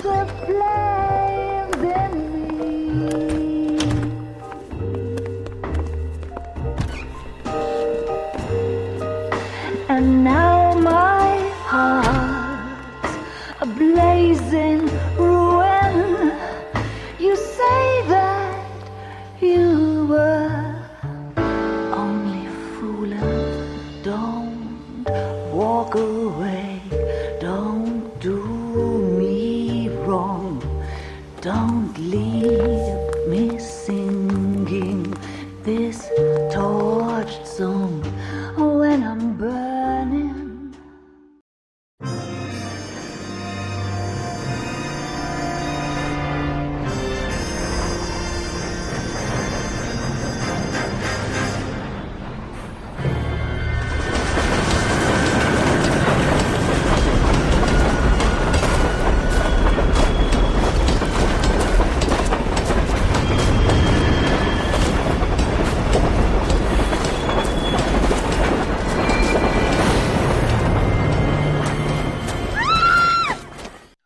The flames in me. And now my heart's a blazing ruin. You say that you were only fooling. Don't walk away. Don't do me wrong. Don't leave me singing this torched song when I'm burning.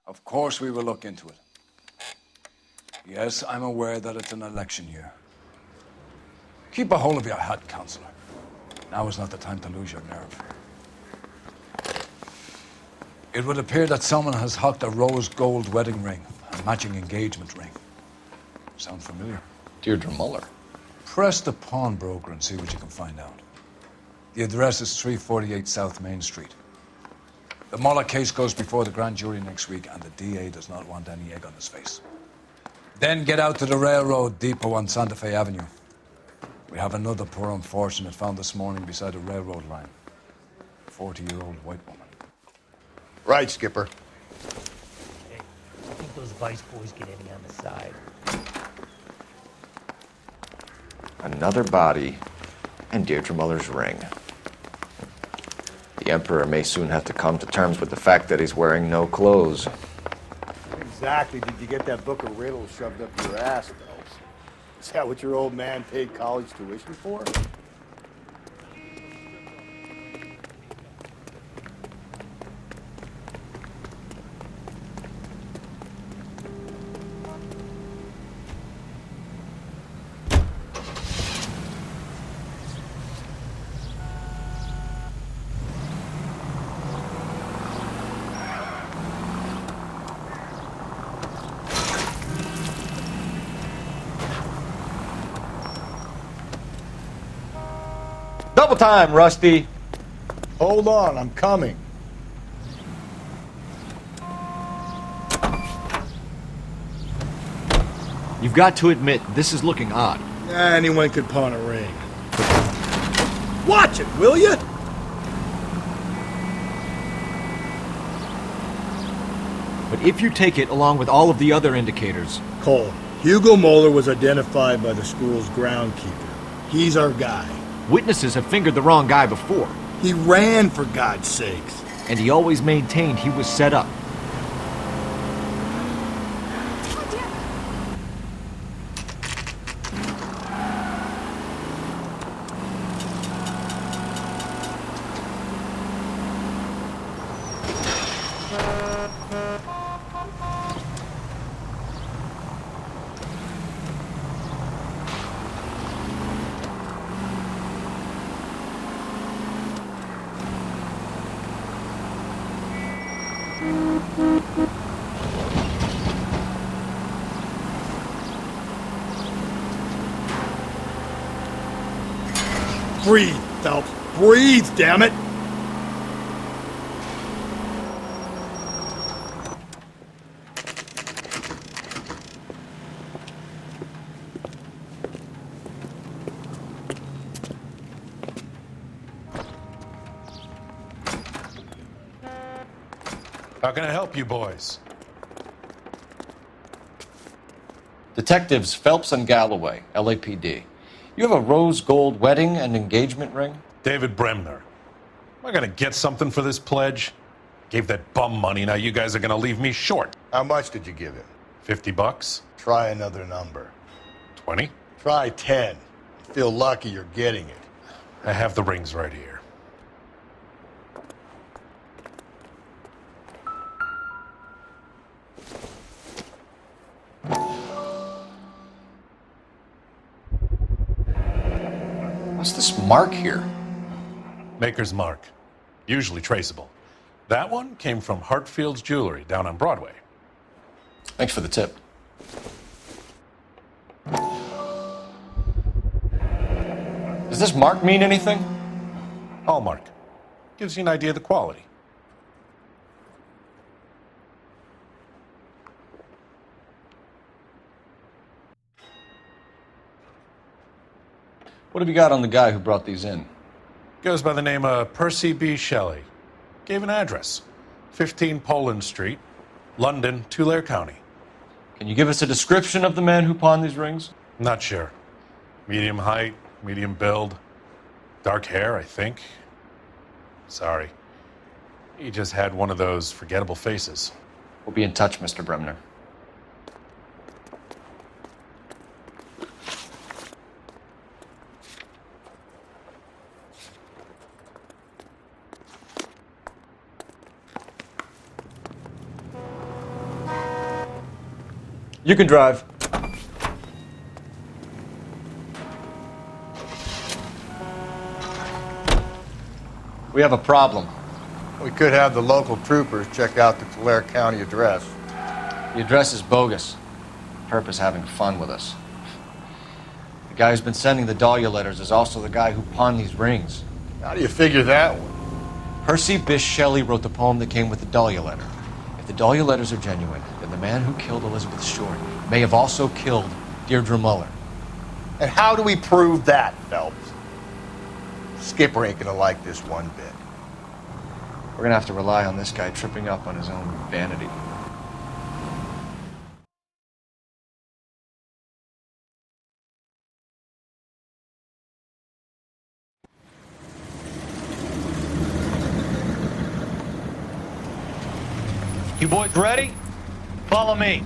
Of course we will look into it. Yes, I'm aware that it's an election year. Keep a hold of your head, Counselor. Now is not the time to lose your nerve. It would appear that someone has hocked a rose gold wedding ring, a matching engagement ring. Sound familiar? Deirdre Muller. Press the pawnbroker and see what you can find out. The address is 348 South Main Street. The Muller case goes before the grand jury next week, and the DA does not want any egg on his face. Then get out to the railroad depot on Santa Fe Avenue. We have another poor unfortunate found this morning beside a railroad line. A 40-year-old white woman. Right, Skipper. Hey, I think those Vice boys get any on the side. Another body and Deirdre Muller's ring. The Emperor may soon have to come to terms with the fact that he's wearing no clothes. Exactly did you get that book of riddles shoved up your ass, Phelps? Is that what your old man paid college tuition for? Double time, Rusty! Hold on, I'm coming. You've got to admit, this is looking odd. Anyone could pawn a ring. Watch it, will you? But if you take it along with all of the other indicators... Cole, Hugo Moeller was identified by the school's groundkeeper. He's our guy. Witnesses have fingered the wrong guy before. He ran, for God's sakes. And he always maintained he was set up. Breathe, Phelps. Breathe, damn it! How can I help you boys? Detectives Phelps and Galloway, LAPD. You have a rose gold wedding and engagement ring? David Bremner. Am I gonna get something for this pledge? Gave that bum money, now you guys are gonna leave me short. How much did you give him? $50? Try another number. 20? Try 10. Feel lucky you're getting it. I have the rings right here. What's this mark here? Maker's mark. Usually traceable. That one came from Hartfield's Jewelry down on Broadway. Thanks for the tip. Does this mark mean anything? Hallmark. Gives you an idea of the quality. What have you got on the guy who brought these in? Goes by the name of Percy B. Shelley. Gave an address. 15 Poland Street, London, Tulare County. Can you give us a description of the man who pawned these rings? Not sure. Medium height, medium build. Dark hair, I think. Sorry. He just had one of those forgettable faces. We'll be in touch, Mr. Bremner. You can drive. We have a problem. We could have the local troopers check out the Tulare County address. The address is bogus. Purpose having fun with us. The guy who's been sending the Dahlia letters is also the guy who pawned these rings. How do you figure that one? Percy Bysshe Shelley wrote the poem that came with the Dahlia letter. If the Dahlia letters are genuine, then the man who killed Elizabeth Short may have also killed Deirdre Muller. And how do we prove that, Phelps? Skipper ain't gonna like this one bit. We're gonna have to rely on this guy tripping up on his own vanity. You boys ready? Follow me.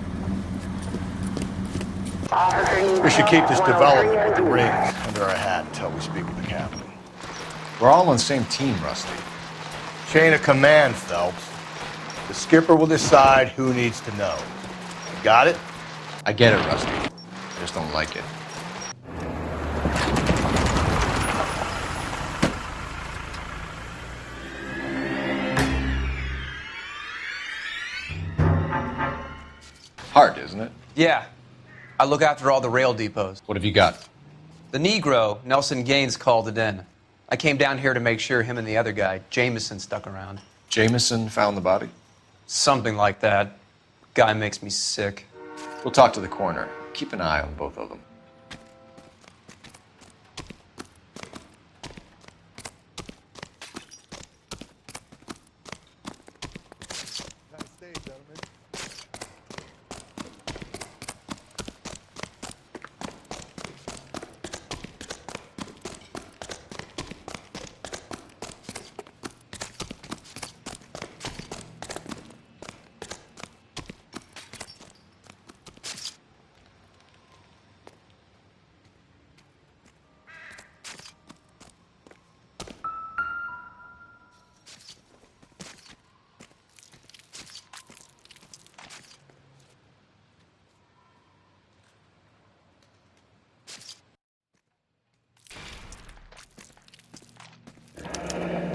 We should keep this development with the rings under our hat until we speak with the captain. We're all on the same team, Rusty. Chain of command, Phelps. The skipper will decide who needs to know. You got it? I get it, Rusty. I just don't like it. Hard, isn't it? Yeah. I look after all the rail depots. What have you got? The Negro, Nelson Gaines, called it in. I came down here to make sure him and the other guy, Jameson, stuck around. Jameson found the body? Something like that. Guy makes me sick. We'll talk to the coroner. Keep an eye on both of them.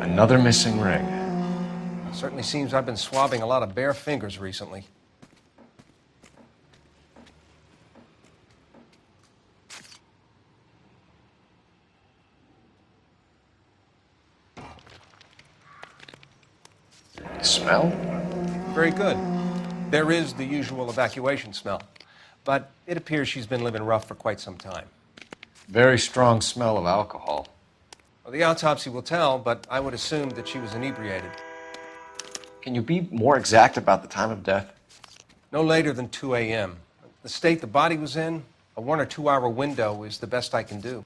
Another missing ring. Certainly seems I've been swabbing a lot of bare fingers recently. Smell? Very good. There is the usual evacuation smell, but it appears she's been living rough for quite some time. Very strong smell of alcohol. Well, the autopsy will tell, but I would assume that she was inebriated. Can you be more exact about the time of death? No later than 2 a.m. The state the body was in, a 1 or 2 hour window is the best I can do.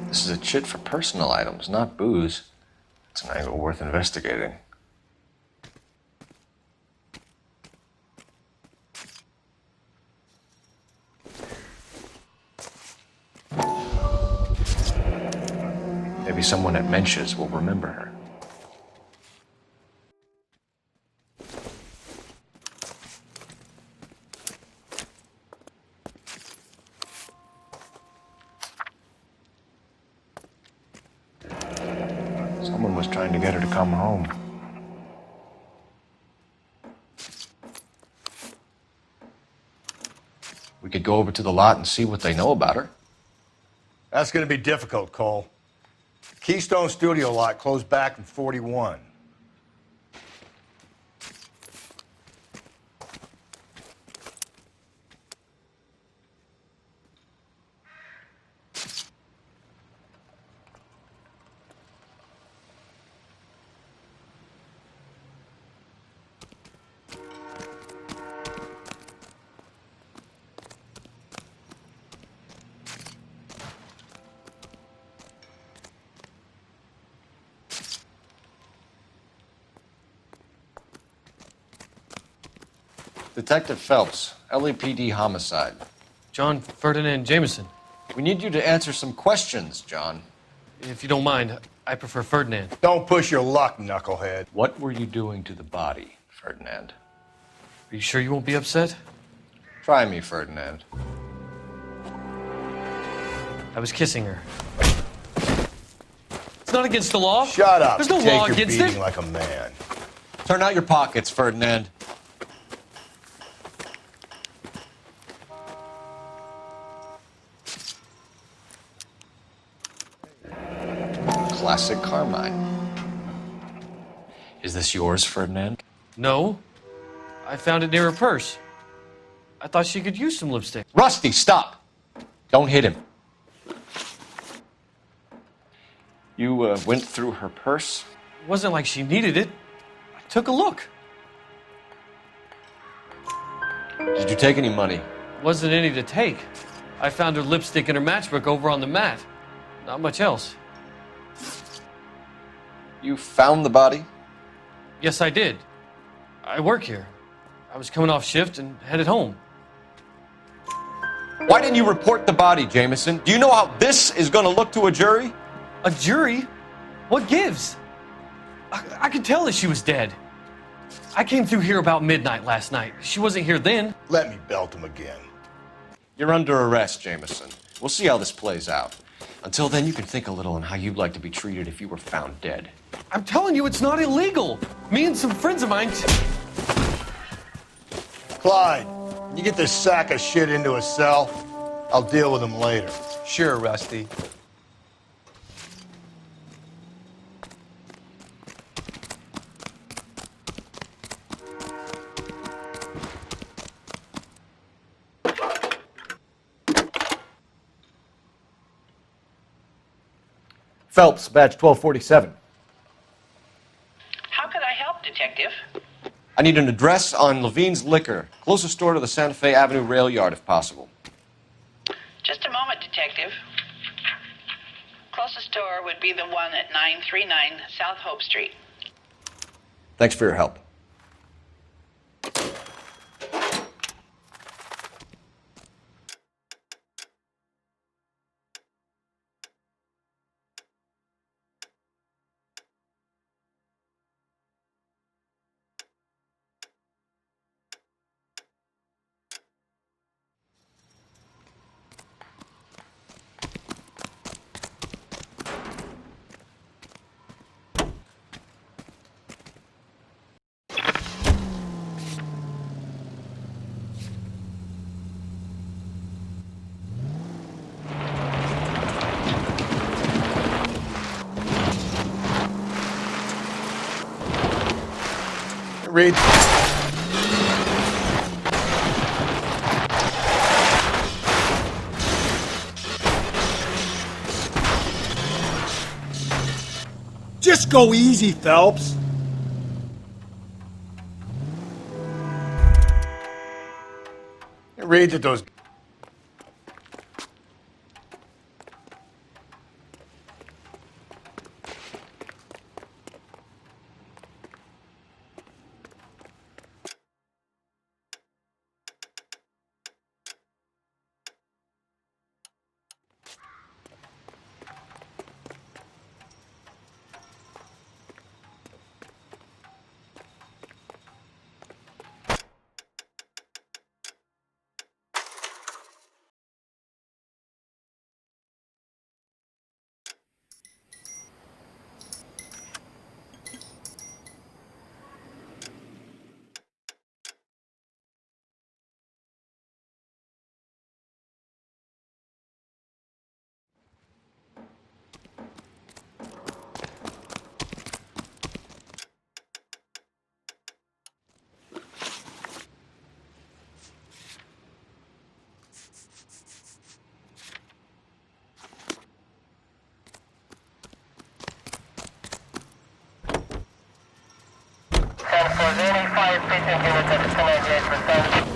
This is a chit for personal items, not booze. It's an angle worth investigating. Maybe someone at Mensch's will remember her. Someone was trying to get her to come home. We could go over to the lot and see what they know about her. That's going to be difficult, Cole. The Keystone Studio lot closed back in 41. Detective Phelps, LAPD homicide. John Ferdinand Jameson. We need you to answer some questions, John. If you don't mind, I prefer Ferdinand. Don't push your luck, knucklehead. What were you doing to the body, Ferdinand? Are you sure you won't be upset? Try me, Ferdinand. I was kissing her. It's not against the law. Shut up. There's no Take law your against beating it. like a man. Turn out your pockets, Ferdinand. Classic Carmine. Is this yours, Ferdinand? No. I found it near her purse. I thought she could use some lipstick. Rusty, stop! Don't hit him. You went through her purse? It wasn't like she needed it. I took a look. Did you take any money? Wasn't any to take. I found her lipstick in her matchbook over on the mat. Not much else. You found the body? Yes, I did. I work here. I was coming off shift and headed home. Why didn't you report the body, Jameson? Do you know how this is going to look to a jury? A jury? What gives? I could tell that she was dead. I came through here about midnight last night. She wasn't here then. Let me belt him again. You're under arrest, Jameson. We'll see how this plays out. Until then, you can think a little on how you'd like to be treated if you were found dead. I'm telling you, it's not illegal. Me and some friends of mine... Clyde, you get this sack of shit into a cell. I'll deal with him later. Sure, Rusty. Phelps, badge 1247. How could I help, Detective? I need an address on Levine's Liquor. Closest store to the Santa Fe Avenue rail yard, if possible. Just a moment, Detective. Closest store would be the one at 939 South Hope Street. Thanks for your help. Reed. Just go easy, Phelps. It reads that those... Remaining 5 precinct units at the command gate for start.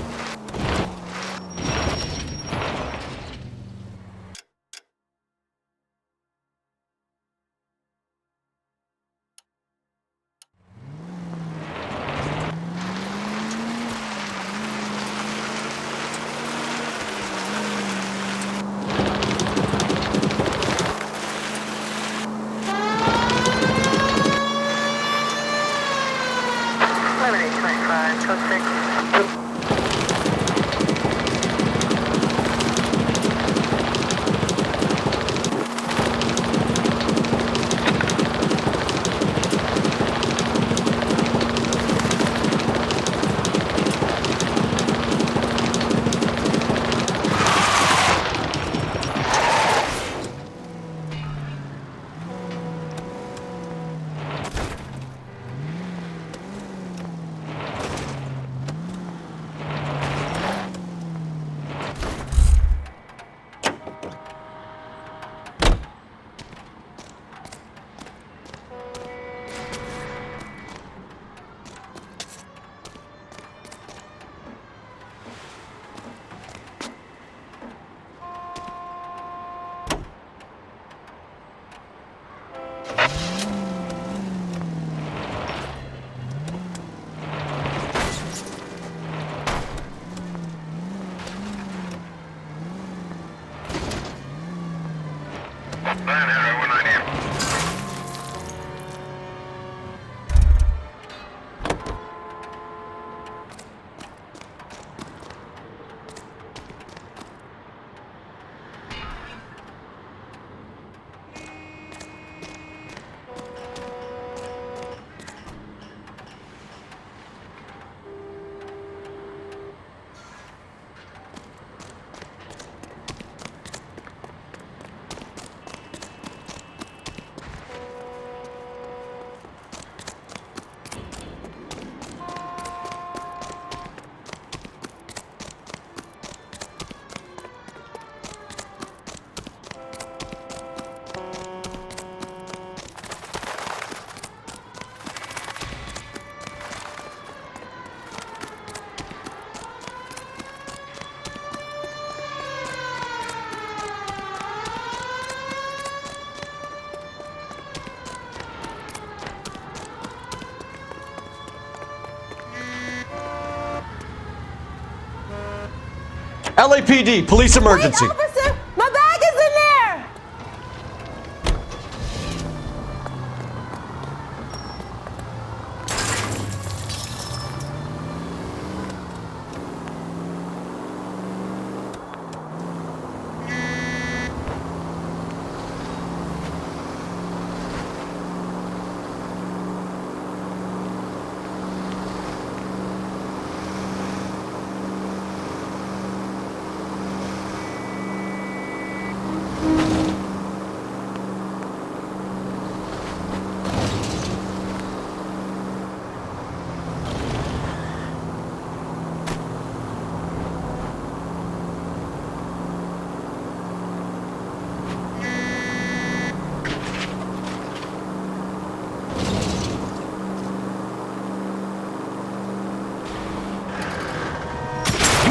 LAPD, police emergency. Wait, officer! My bag is in there!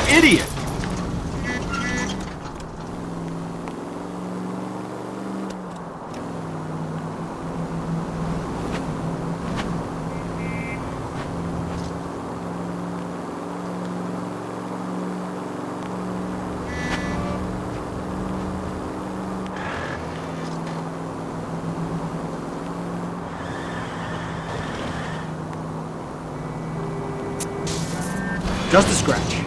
Idiot! Just a scratch.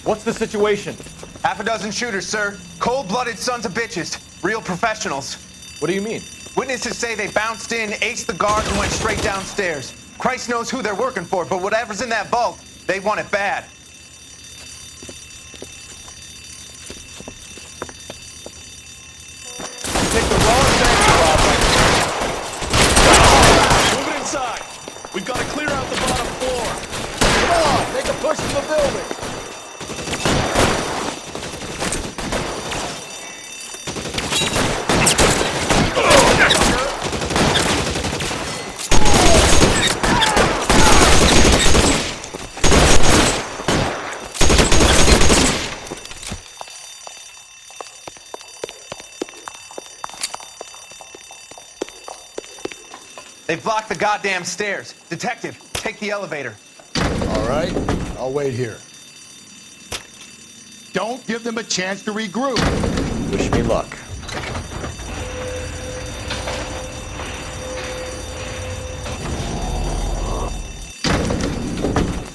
What's the situation? Half a dozen shooters, sir. Cold-blooded sons of bitches. Real professionals. What do you mean? Witnesses say they bounced in, aced the guards, and went straight downstairs. Christ knows who they're working for, but whatever's in that vault, they want it bad. Take the wrong thing, Robert. Move it inside. We've got to clear out the bottom floor. Come on, make a push to the building. They've blocked the goddamn stairs. Detective, take the elevator. All right, I'll wait here. Don't give them a chance to regroup. Wish me luck.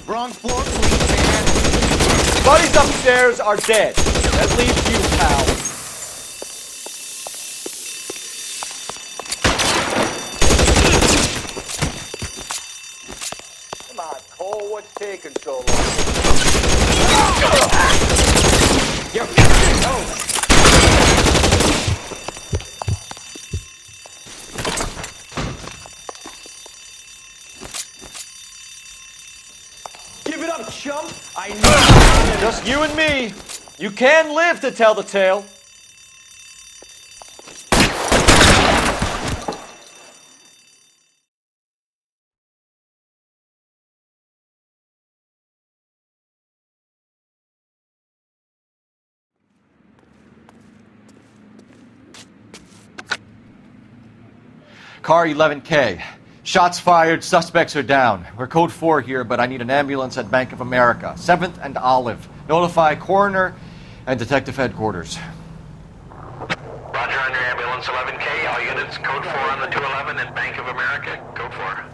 Wrong floor, please, man. Buddies upstairs are dead. That leaves you, pal. Come on, Cole, what's taking so long? Give it up, chump! I know. Just you and me. You can live to tell the tale. Car 11K. Shots fired, suspects are down. We're code 4 here, but I need an ambulance at Bank of America. 7th and Olive. Notify coroner and detective headquarters. Roger on your ambulance 11K. All units, code 4 on the 211 at Bank of America. Code 4.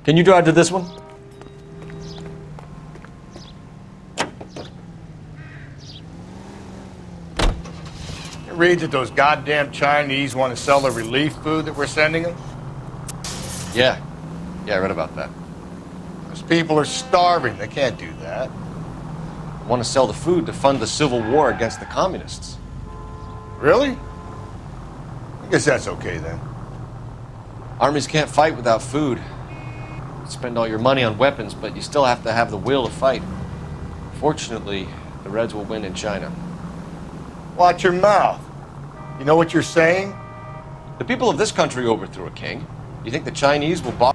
Can you drive to this one? It reads that those goddamn Chinese want to sell the relief food that we're sending them. Yeah. Yeah, I read about that. Those people are starving. They can't do that. I want to sell the food to fund the civil war against the communists. Really? I guess that's okay then. Armies can't fight without food. Spend all your money on weapons, but you still have to have the will to fight. Fortunately, the Reds will win in China. Watch your mouth. You know what you're saying? The people of this country overthrew a king. You think the Chinese will bow?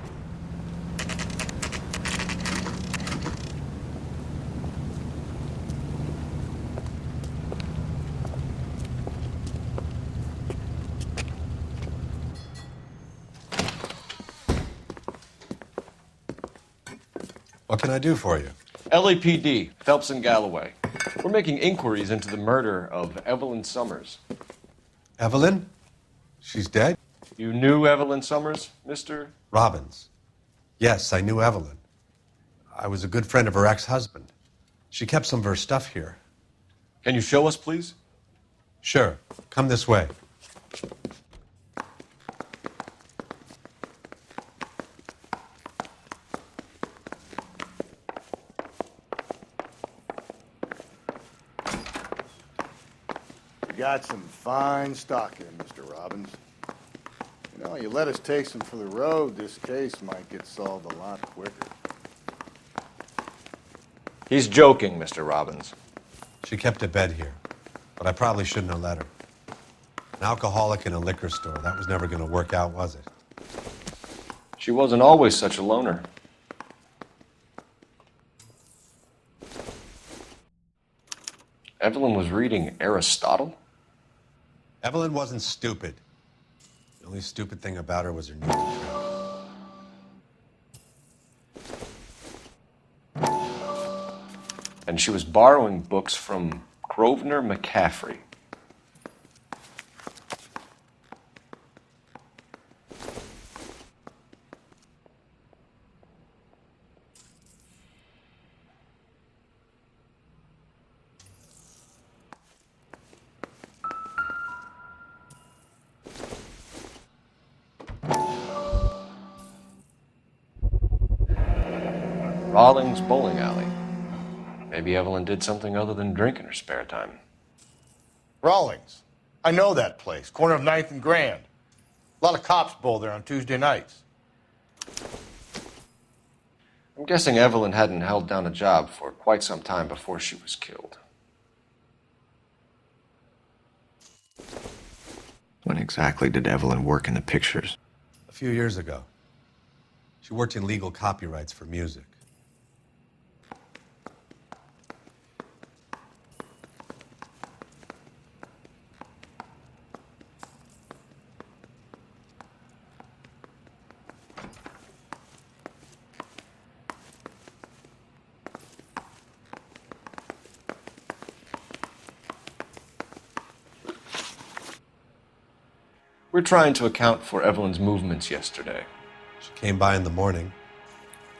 What can I do for you? LAPD, Phelps and Galloway. We're making inquiries into the murder of Evelyn Summers. Evelyn? She's dead? You knew Evelyn Summers, Mr. Robbins. Yes, I knew Evelyn. I was a good friend of her ex-husband. She kept some of her stuff here. Can you show us, please? Sure. Come this way. Got some fine stock here, Mr. Robbins. You know, you let us take some for the road, this case might get solved a lot quicker. He's joking, Mr. Robbins. She kept a bed here, but I probably shouldn't have let her. An alcoholic in a liquor store. That was never going to work out, was it? She wasn't always such a loner. Evelyn was reading Aristotle? Evelyn wasn't stupid. The only stupid thing about her was her need to drink. And she was borrowing books from Grosvenor McCaffrey. Rawlings Bowling Alley. Maybe Evelyn did something other than drink in her spare time. Rawlings. I know that place. Corner of 9th and Grand. A lot of cops bowl there on Tuesday nights. I'm guessing Evelyn hadn't held down a job for quite some time before she was killed. When exactly did Evelyn work in the pictures? A few years ago. She worked in legal copyrights for music. We're trying to account for Evelyn's movements yesterday. She came by in the morning.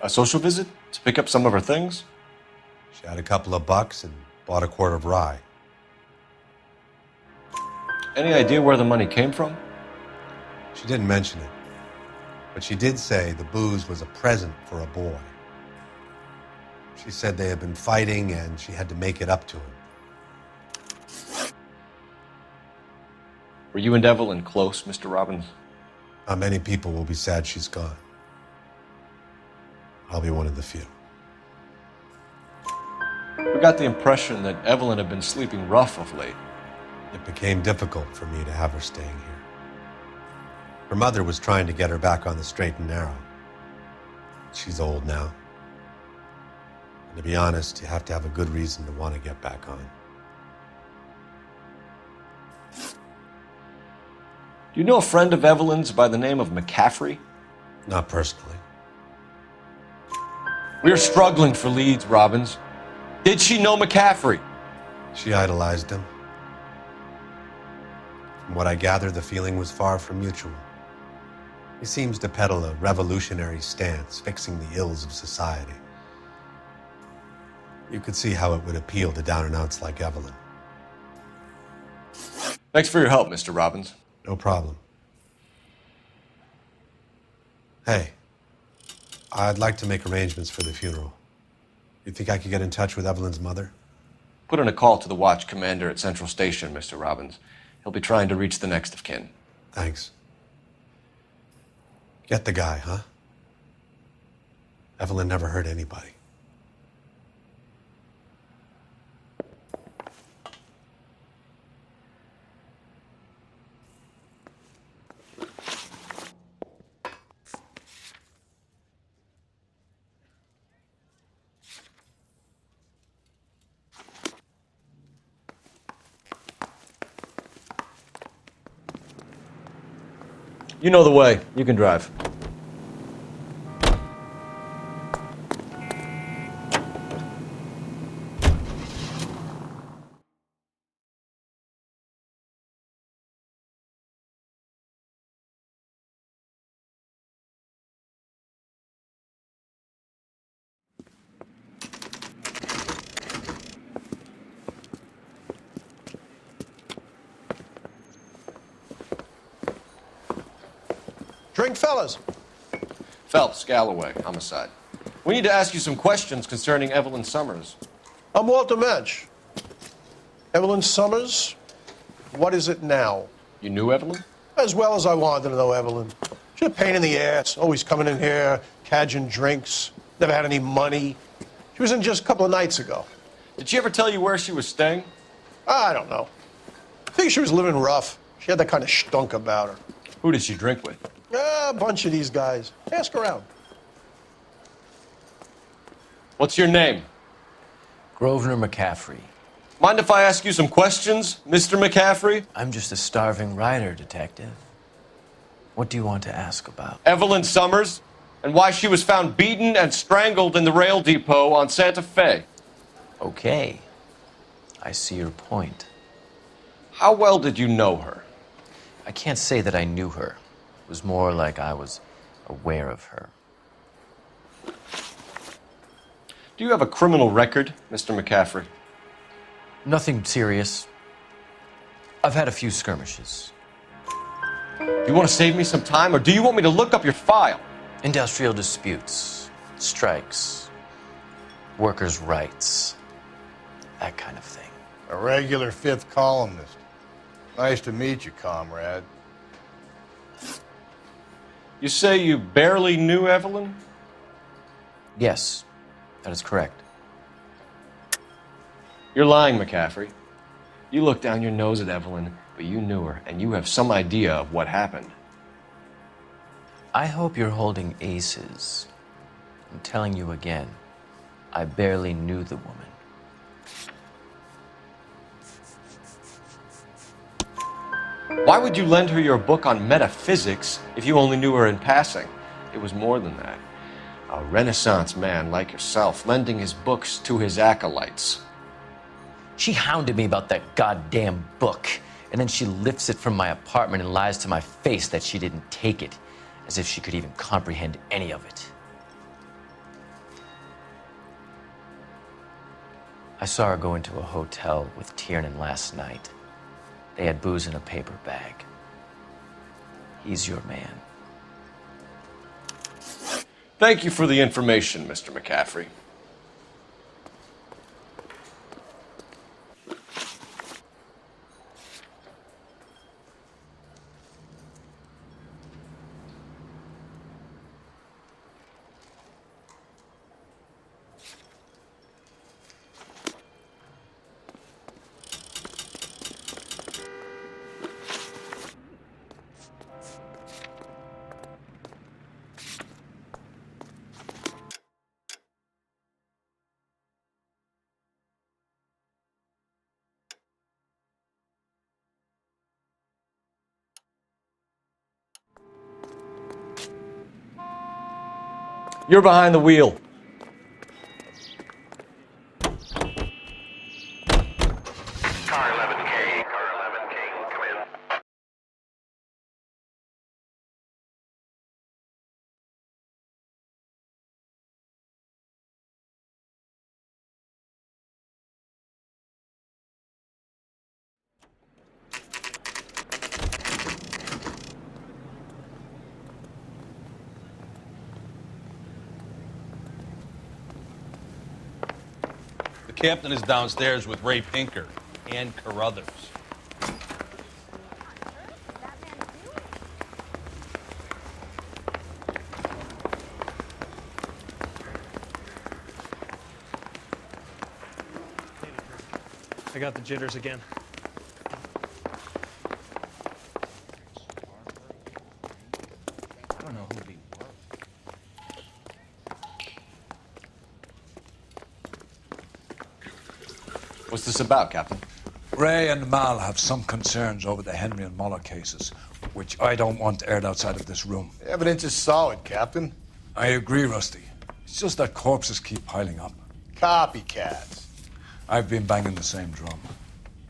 A social visit to pick up some of her things? She had a couple of bucks and bought a quart of rye. Any idea where the money came from? She didn't mention it, but she did say the booze was a present for a boy. She said they had been fighting and she had to make it up to him. Were you and Evelyn close, Mr. Robbins? Not many people will be sad she's gone. I'll be one of the few. We got the impression that Evelyn had been sleeping rough of late. It became difficult for me to have her staying here. Her mother was trying to get her back on the straight and narrow. She's old now. And to be honest, you have to have a good reason to want to get back on. Do you know a friend of Evelyn's by the name of McCaffrey? Not personally. We're struggling for leads, Robbins. Did she know McCaffrey? She idolized him. From what I gather, the feeling was far from mutual. He seems to peddle a revolutionary stance, fixing the ills of society. You could see how it would appeal to down-and-outs like Evelyn. Thanks for your help, Mr. Robbins. No problem. Hey, I'd like to make arrangements for the funeral. You think I could get in touch with Evelyn's mother? Put in a call to the watch commander at Central Station, Mr. Robbins. He'll be trying to reach the next of kin. Thanks. Get the guy, huh? Evelyn never hurt anybody. You know the way. You can drive. Drink, fellas. Phelps, Galloway, homicide. We need to ask you some questions concerning Evelyn Summers. I'm Walter Mensch. Evelyn Summers, what is it now? You knew Evelyn? As well as I wanted to know Evelyn. She's a pain in the ass, always coming in here, cadging drinks, never had any money. She was in just a couple of nights ago. Did she ever tell you where she was staying? I don't know. I think she was living rough. She had that kind of stunk about her. Who did she drink with? A bunch of these guys. Ask around. What's your name? Grosvenor McCaffrey. Mind if I ask you some questions, Mr. McCaffrey? I'm just a starving writer, detective. What do you want to ask about? Evelyn Summers, and why she was found beaten and strangled in the rail depot on Santa Fe. Okay. I see your point. How well did you know her? I can't say that I knew her. It was more like I was aware of her. Do you have a criminal record, Mr. McCaffrey? Nothing serious. I've had a few skirmishes. Do you want to save me some time, or do you want me to look up your file? Industrial disputes, strikes, workers' rights, that kind of thing. A regular fifth columnist. Nice to meet you, comrade. You say you barely knew Evelyn? Yes, that is correct. You're lying, McCaffrey. You looked down your nose at Evelyn, but you knew her, and you have some idea of what happened. I hope you're holding aces. I'm telling you again, I barely knew the woman. Why would you lend her your book on metaphysics if you only knew her in passing? It was more than that. A Renaissance man like yourself lending his books to his acolytes. She hounded me about that goddamn book, and then she lifts it from my apartment and lies to my face that she didn't take it, as if she could even comprehend any of it. I saw her go into a hotel with Tiernan last night. They had booze in a paper bag. He's your man. Thank you for the information, Mr. McCaffrey. You're behind the wheel. Car 11K, come in. The captain is downstairs with Ray Pinker and Carruthers. I got the jitters again. I don't know who they were. What's this about, Captain? Ray and Mal have some concerns over the Henry and Muller cases, which I don't want aired outside of this room. The evidence is solid, Captain. I agree, Rusty. It's just that corpses keep piling up. Copycats. I've been banging the same drum.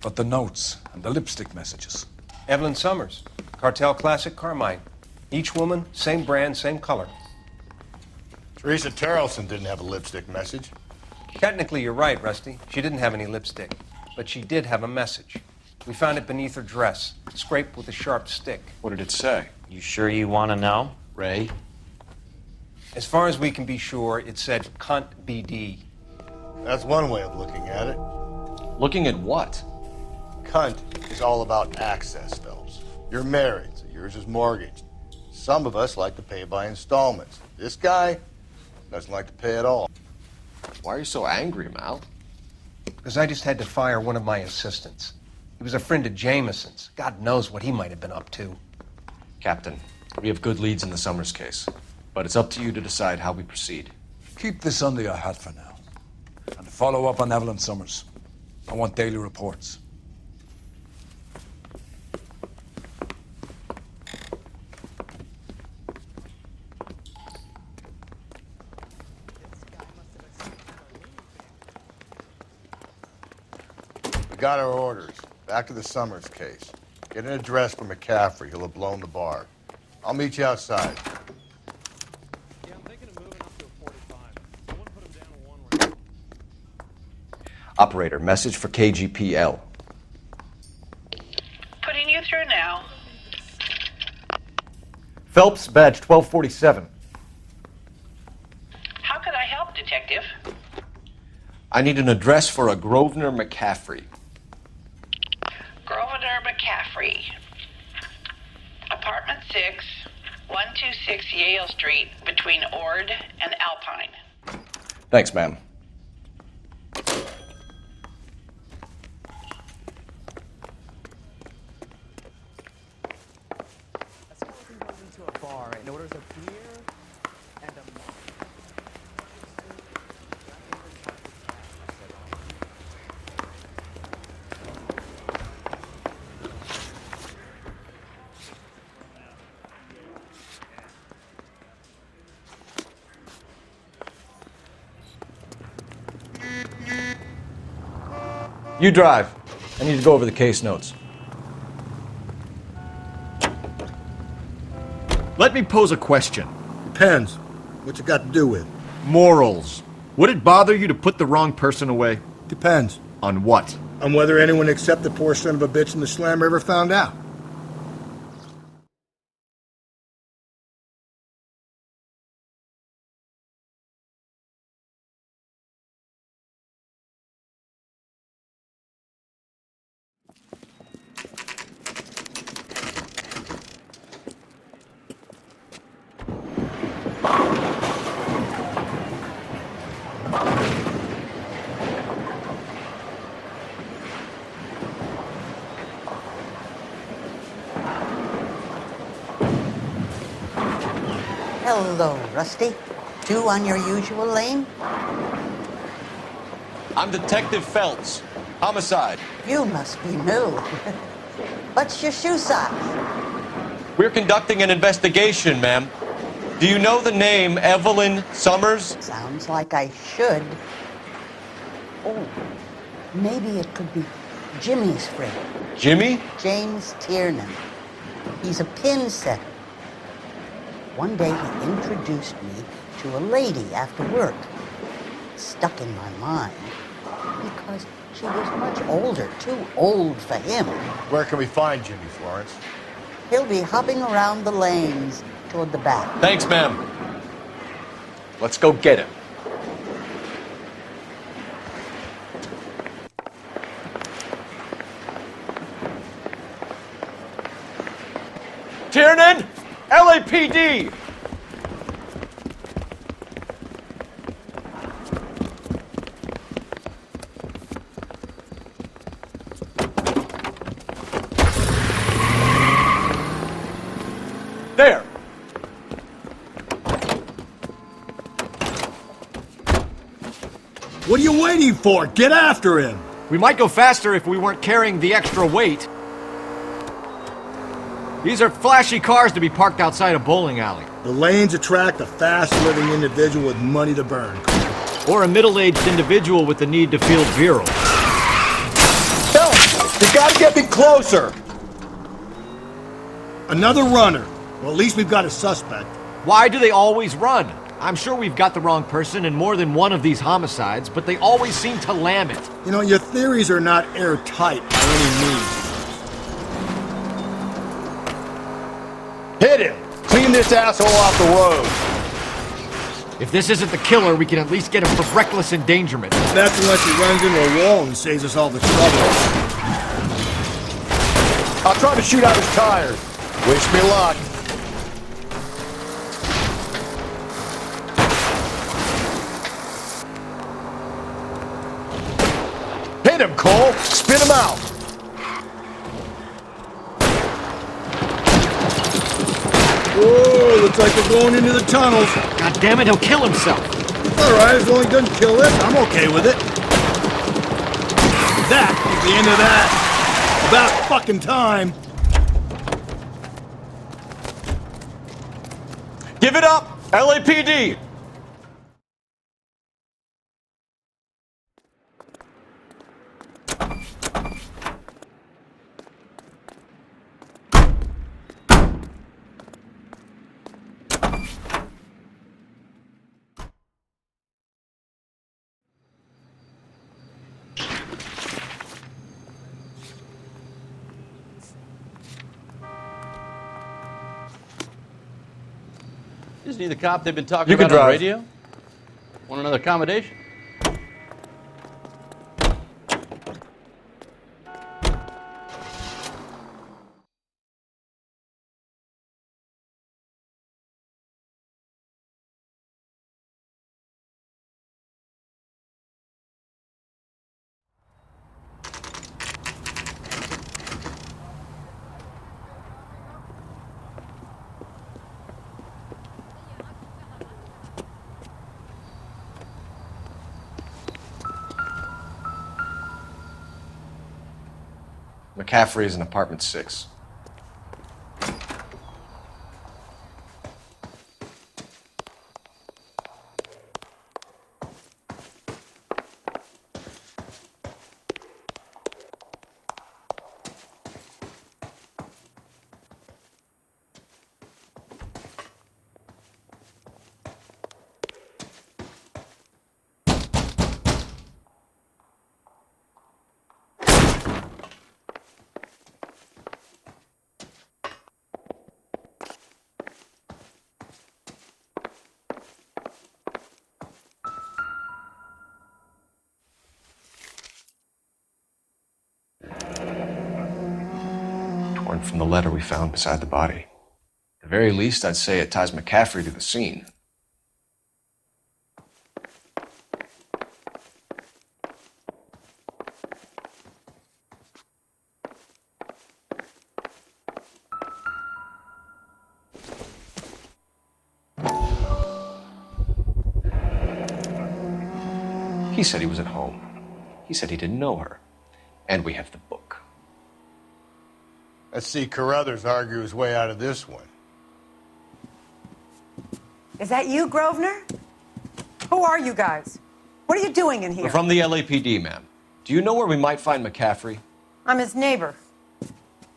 But the notes and the lipstick messages. Evelyn Summers, Cartel Classic Carmine. Each woman, same brand, same color. Teresa Terrelson didn't have a lipstick message. Technically, you're right, Rusty. She didn't have any lipstick, but she did have a message. We found it beneath her dress, scraped with a sharp stick. What did it say? You sure you want to know? Ray? As far as we can be sure, it said cunt BD. That's one way of looking at it. Looking at what? Cunt is all about access, Phelps. You're married, so yours is mortgaged. Some of us like to pay by installments. This guy doesn't like to pay at all. Why are you so angry, Mal? Because I just had to fire one of my assistants. He was a friend of Jameson's. God knows what he might have been up to. Captain, we have good leads in the Summers case, but it's up to you to decide how we proceed. Keep this under your hat for now. And follow up on Evelyn Summers. I want daily reports. got our orders. Back to the Summers case. Get an address for McCaffrey. He'll have blown the bar. I'll meet you outside. Yeah, I'm thinking of moving up to a 45. Someone put him down a 1 right. Operator, message for KGPL. Putting you through now. Phelps, badge 1247. How could I help, Detective? I need an address for a Grosvenor McCaffrey. Grosvenor McCaffrey. Apartment 6, 126 Yale Street, between Ord and Alpine. Thanks, ma'am. You drive. I need to go over the case notes. Let me pose a question. Depends. What's it got to do with? Morals. Would it bother you to put the wrong person away? Depends. On what? On whether anyone except the poor son of a bitch in the slammer ever found out. Hello, Rusty. Two on your usual lane? I'm Detective Phelps. Homicide. You must be new. What's your shoe size? We're conducting an investigation, ma'am. Do you know the name Evelyn Summers? Sounds like I should. Oh, maybe it could be Jimmy's friend. Jimmy? James Tiernan. He's a pin setter. One day he introduced me to a lady after work. It stuck in my mind because she was much older, too old for him. Where can we find Jimmy, Florence? He'll be hopping around the lanes toward the back. Thanks, ma'am. Let's go get him. Tiernan! LAPD! There! What are you waiting for? Get after him! We might go faster if we weren't carrying the extra weight. These are flashy cars to be parked outside a bowling alley. The lanes attract a fast-living individual with money to burn. Or a middle-aged individual with the need to feel virile. Help! You gotta get me closer! Another runner. Well, at least we've got a suspect. Why do they always run? I'm sure we've got the wrong person in more than one of these homicides, but they always seem to lam it. You know, your theories are not airtight by any means. Hit him! Clean this asshole off the road! If this isn't the killer, we can at least get him for reckless endangerment. That's unless he runs into a wall and saves us all the trouble. I'll try to shoot out his tires. Wish me luck. Hit him, Cole! Spin him out! Whoa, looks like we're going into the tunnels. God damn it, he'll kill himself. All right, as long as he doesn't kill us, I'm okay with it. That is the end of that. About fucking time. Give it up! LAPD! Is he the cop they've been talking You can about on the drive. radio? Want another accommodation? McCaffrey is in apartment 6. Torn from the letter we found beside the body. At the very least, I'd say it ties McCaffrey to the scene. He said he was at home. He said he didn't know her. And we have the book. Let's see Carruthers argue his way out of this one. Is that you, Grosvenor? Who are you guys? What are you doing in here? We're from the LAPD, ma'am. Do you know where we might find McCaffrey? I'm his neighbor.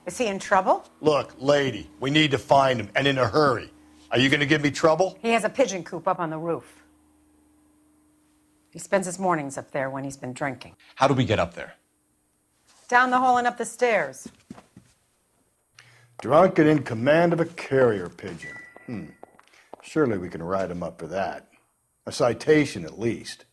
Is he in trouble? Look, lady, we need to find him, and in a hurry. Are you going to give me trouble? He has a pigeon coop up on the roof. He spends his mornings up there when he's been drinking. How do we get up there? Down the hall and up the stairs. Drunk and in command of a carrier pigeon. Surely we can write him up for that. A citation, at least.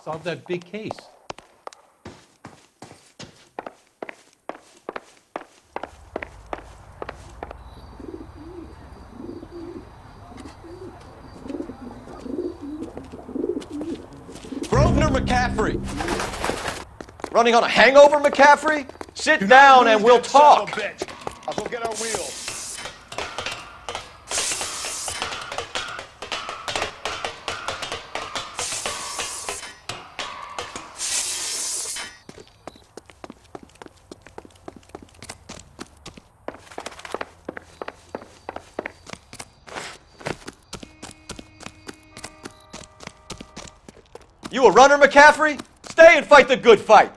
Solve that big case. Grosvenor McCaffrey! Running on a hangover, McCaffrey? Sit down and we'll talk. I'll go get our wheels. You a runner, McCaffrey? Stay and fight the good fight.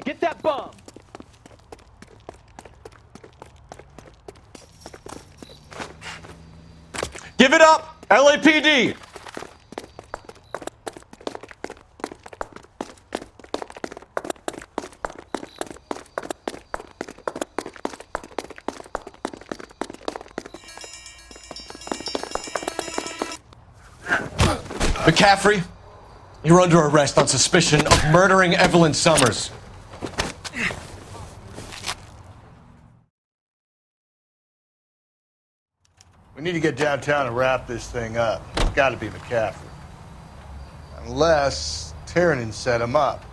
Get that bum! Give it up, LAPD! McCaffrey, you're under arrest on suspicion of murdering Evelyn Summers. We need to get downtown and wrap this thing up. It's got to be McCaffrey. Unless Tiernan set him up.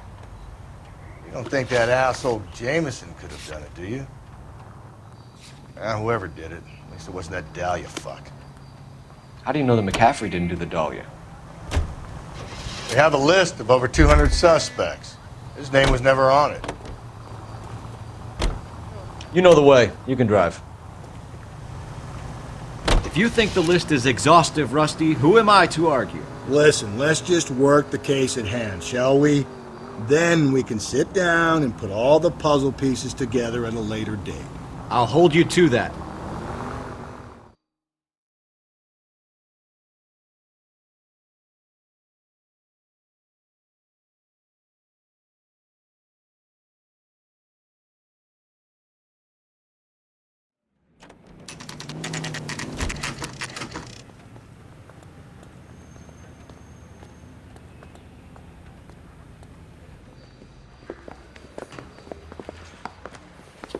You don't think that asshole Jameson could have done it, do you? Whoever did it. At least it wasn't that Dahlia fuck. How do you know that McCaffrey didn't do the Dahlia? We have a list of over 200 suspects. His name was never on it. You know the way. You can drive. If you think the list is exhaustive, Rusty, who am I to argue? Listen, let's just work the case at hand, shall we? Then we can sit down and put all the puzzle pieces together at a later date. I'll hold you to that.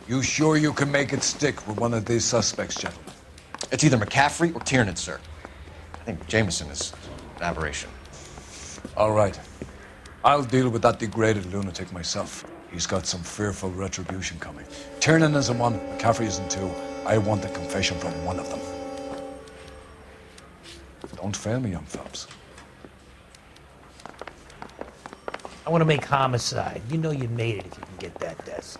You sure you can make it stick with one of these suspects, gentlemen? It's either McCaffrey or Tiernan, sir. I think Jameson is an aberration. All right. I'll deal with that degraded lunatic myself. He's got some fearful retribution coming. Tiernan isn't one, McCaffrey isn't two. I want a confession from one of them. Don't fail me, young Phelps. I want to make homicide. You know you made it if you can get that desk.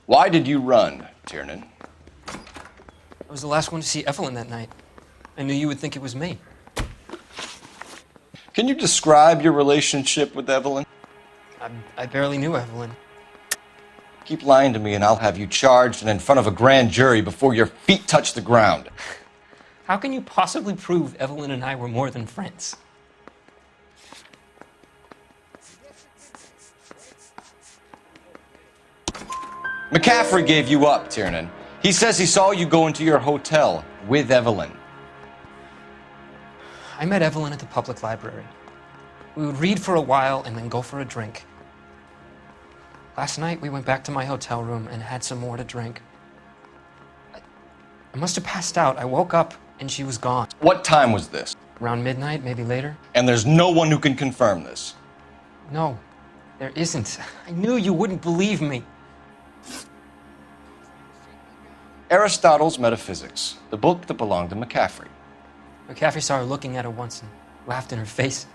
Why did you run, Tiernan? I was the last one to see Evelyn that night. I knew you would think it was me. Can you describe your relationship with Evelyn? I barely knew Evelyn. Keep lying to me and I'll have you charged and in front of a grand jury before your feet touch the ground. How can you possibly prove Evelyn and I were more than friends? McCaffrey gave you up, Tiernan. He says he saw you go into your hotel with Evelyn. I met Evelyn at the public library. We would read for a while and then go for a drink. Last night, we went back to my hotel room and had some more to drink. I must have passed out. I woke up and she was gone. What time was this? Around midnight, maybe later. And there's no one who can confirm this. No, there isn't. I knew you wouldn't believe me. Aristotle's Metaphysics, the book that belonged to McCaffrey. McCaffrey saw her looking at her once and laughed in her face.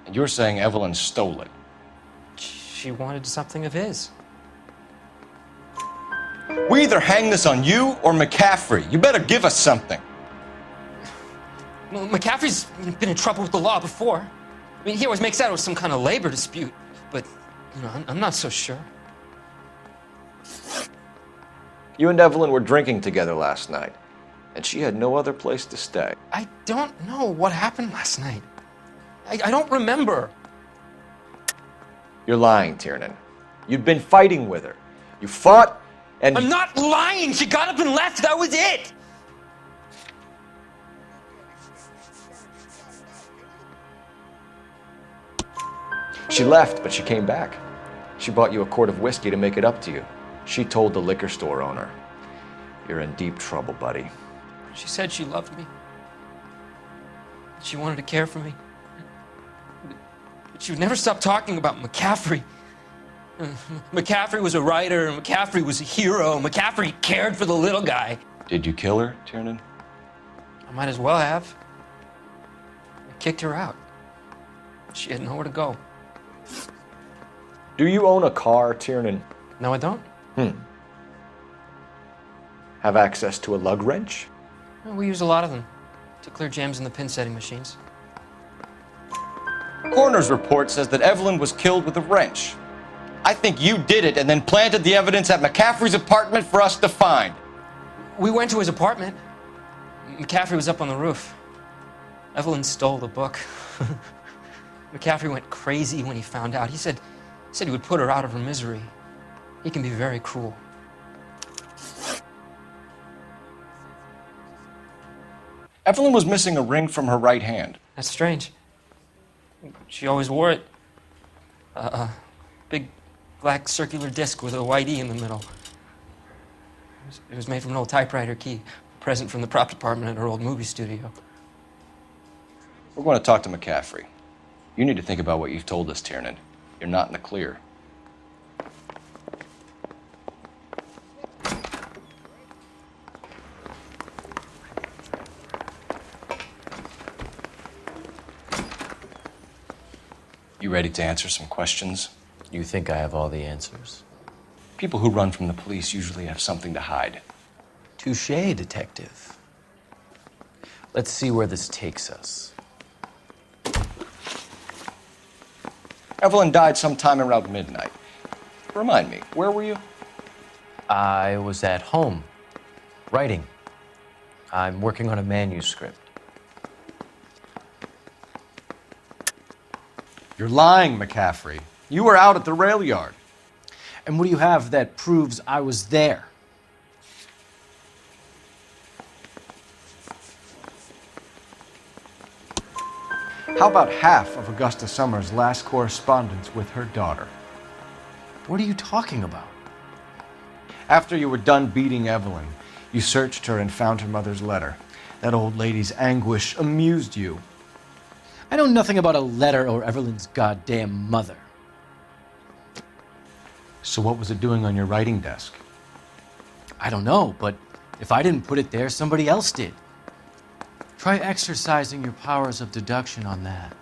And you're saying Evelyn stole it. She wanted something of his. We either hang this on you or McCaffrey. You better give us something. Well, McCaffrey's been in trouble with the law before. I mean, he always makes out it was some kind of labor dispute. But, you know, I'm not so sure. You and Evelyn were drinking together last night, and she had no other place to stay. I don't know what happened last night. I don't remember. You're lying, Tiernan. You'd been fighting with her. You fought, and... I'm not lying! She got up and left, that was it! She left, but she came back. She bought you a quart of whiskey to make it up to you. She told the liquor store owner. You're in deep trouble, buddy. She said she loved me. She wanted to care for me. But she would never stop talking about McCaffrey. McCaffrey was a writer, and McCaffrey was a hero. McCaffrey cared for the little guy. Did you kill her, Tiernan? I might as well have. I kicked her out. She had nowhere to go. Do you own a car, Tiernan? No, I don't. Have access to a lug wrench? Well, we use a lot of them to clear jams in the pin setting machines. Coroner's report says that Evelyn was killed with a wrench. I think you did it and then planted the evidence at McCaffrey's apartment for us to find. We went to his apartment. McCaffrey was up on the roof. Evelyn stole the book. McCaffrey went crazy when he found out. He said he would put her out of her misery. He can be very cruel. Evelyn was missing a ring from her right hand. That's strange. She always wore it. A big black circular disc with a white E in the middle. It was made from an old typewriter key, a present from the prop department at her old movie studio. We're going to talk to McCaffrey. You need to think about what you've told us, Tiernan. You're not in the clear. You ready to answer some questions? You think I have all the answers? People who run from the police usually have something to hide. Touché, detective. Let's see where this takes us. Evelyn died sometime around midnight. Remind me, where were you? I was at home, writing. I'm working on a manuscript. You're lying, McCaffrey. You were out at the rail yard. And what do you have that proves I was there? How about half of Augusta Summers' last correspondence with her daughter? What are you talking about? After you were done beating Evelyn, you searched her and found her mother's letter. That old lady's anguish amused you. I know nothing about a letter or Evelyn's goddamn mother. So what was it doing on your writing desk? I don't know, but if I didn't put it there, somebody else did. Try exercising your powers of deduction on that.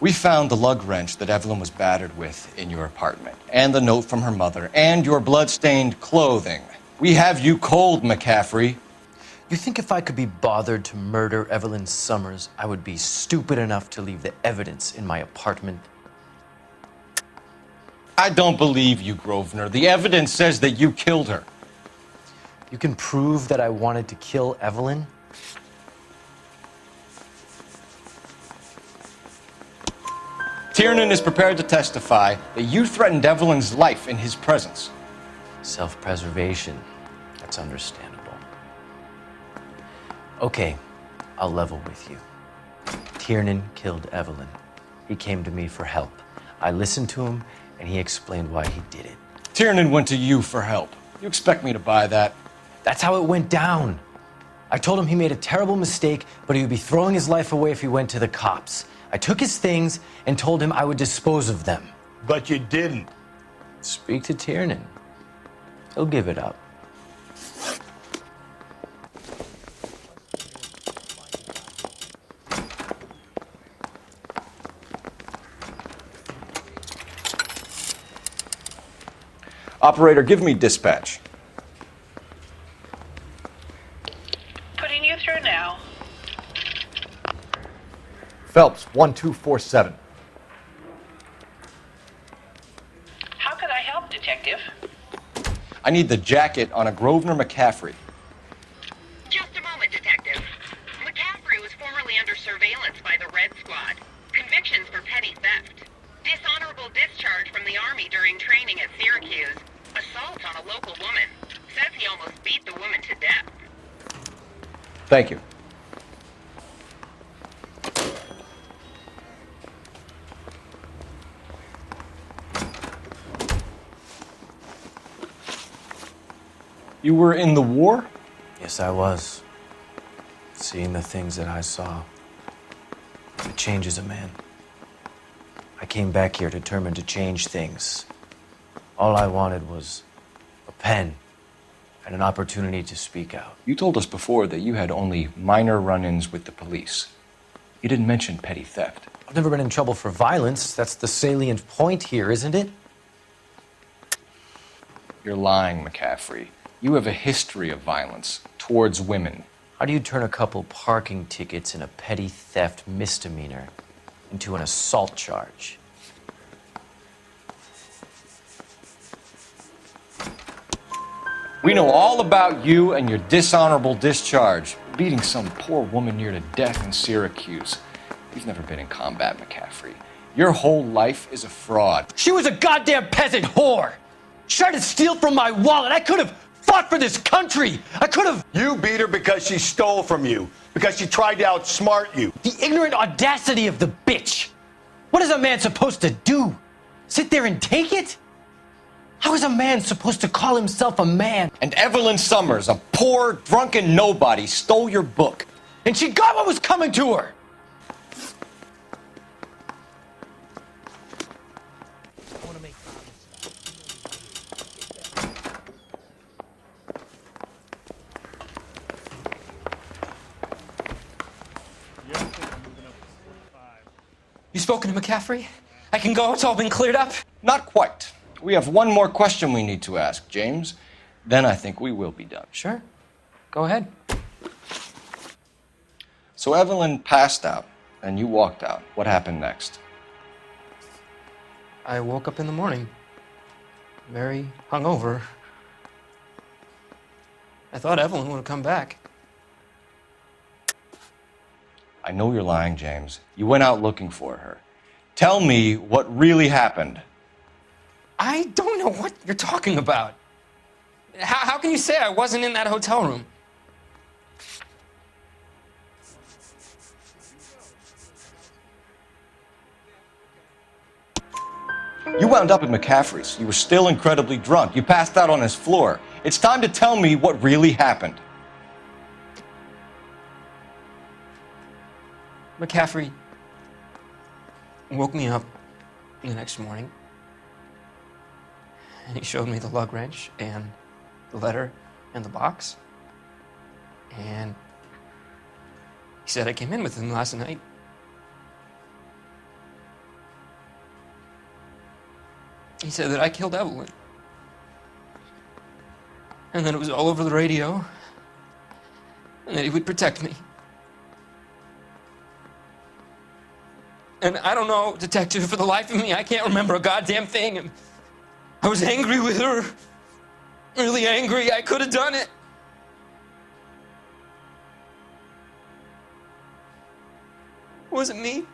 We found the lug wrench that Evelyn was battered with in your apartment, and the note from her mother, and your blood-stained clothing. We have you cold, McCaffrey. You think if I could be bothered to murder Evelyn Summers, I would be stupid enough to leave the evidence in my apartment? I don't believe you, Grosvenor. The evidence says that you killed her. You can prove that I wanted to kill Evelyn? Tiernan is prepared to testify that you threatened Evelyn's life in his presence. Self-preservation. That's understandable. Okay, I'll level with you. Tiernan killed Evelyn. He came to me for help. I listened to him, and he explained why he did it. Tiernan went to you for help. You expect me to buy that? That's how it went down. I told him he made a terrible mistake, but he would be throwing his life away if he went to the cops. I took his things and told him I would dispose of them. But you didn't. Speak to Tiernan. He'll give it up. Operator, give me dispatch. Putting you through now. Phelps, 1247. How could I help, Detective? I need the jacket on a Grosvenor McCaffrey. Just a moment, Detective. McCaffrey was formerly under surveillance by the Red Squad. Convictions for petty theft. Dishonorable discharge from the Army during training at Syracuse. Assault on a local woman. Says he almost beat the woman to death. Thank you. You were in the war? Yes, I was. Seeing the things that I saw, it changes a man. I came back here determined to change things. All I wanted was a pen and an opportunity to speak out. You told us before that you had only minor run-ins with the police. You didn't mention petty theft. I've never been in trouble for violence. That's the salient point here, isn't it? You're lying, McCaffrey. You have a history of violence towards women. How do you turn a couple parking tickets and a petty theft misdemeanor into an assault charge? We know all about you and your dishonorable discharge, beating some poor woman near to death in Syracuse. You've never been in combat, McCaffrey. Your whole life is a fraud. She was a goddamn peasant whore! She tried to steal from my wallet. I could have fought for this country. I could have. You beat her because she stole from you, because she tried to outsmart you. The ignorant audacity of the bitch. What is a man supposed to do? Sit there and take it? How is a man supposed to call himself a man? And Evelyn Summers, a poor, drunken nobody, stole your book. And she got what was coming to her. spoken to McCaffrey? I can go, it's all been cleared up? Not quite. We have one more question we need to ask, James. Then I think we will be done. Sure. Go ahead. So Evelyn passed out, and you walked out. What happened next? I woke up in the morning, very hungover. I thought Evelyn would have come back. I know you're lying, James. You went out looking for her. Tell me what really happened. I don't know what you're talking about. How can you say I wasn't in that hotel room? You wound up at McCaffrey's. You were still incredibly drunk. You passed out on his floor. It's time to tell me what really happened. McCaffrey woke me up the next morning, and he showed me the lug wrench and the letter and the box. And he said I came in with him last night. He said that I killed Evelyn. And that it was all over the radio. And that he would protect me. And I don't know, detective, for the life of me, I can't remember a goddamn thing. And I was angry with her. Really angry. I could have done it. Was it me?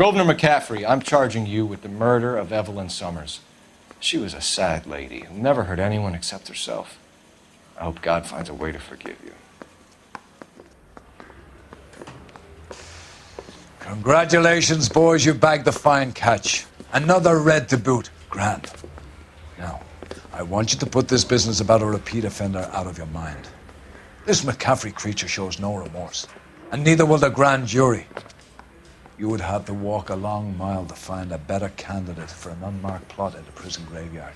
Grosvenor McCaffrey, I'm charging you with the murder of Evelyn Summers. She was a sad lady who never hurt anyone except herself. I hope God finds a way to forgive you. Congratulations, boys. You bagged the fine catch. Another red to boot. Grand. Now, I want you to put this business about a repeat offender out of your mind. This McCaffrey creature shows no remorse, and neither will the grand jury. You would have to walk a long mile to find a better candidate for an unmarked plot in the prison graveyard.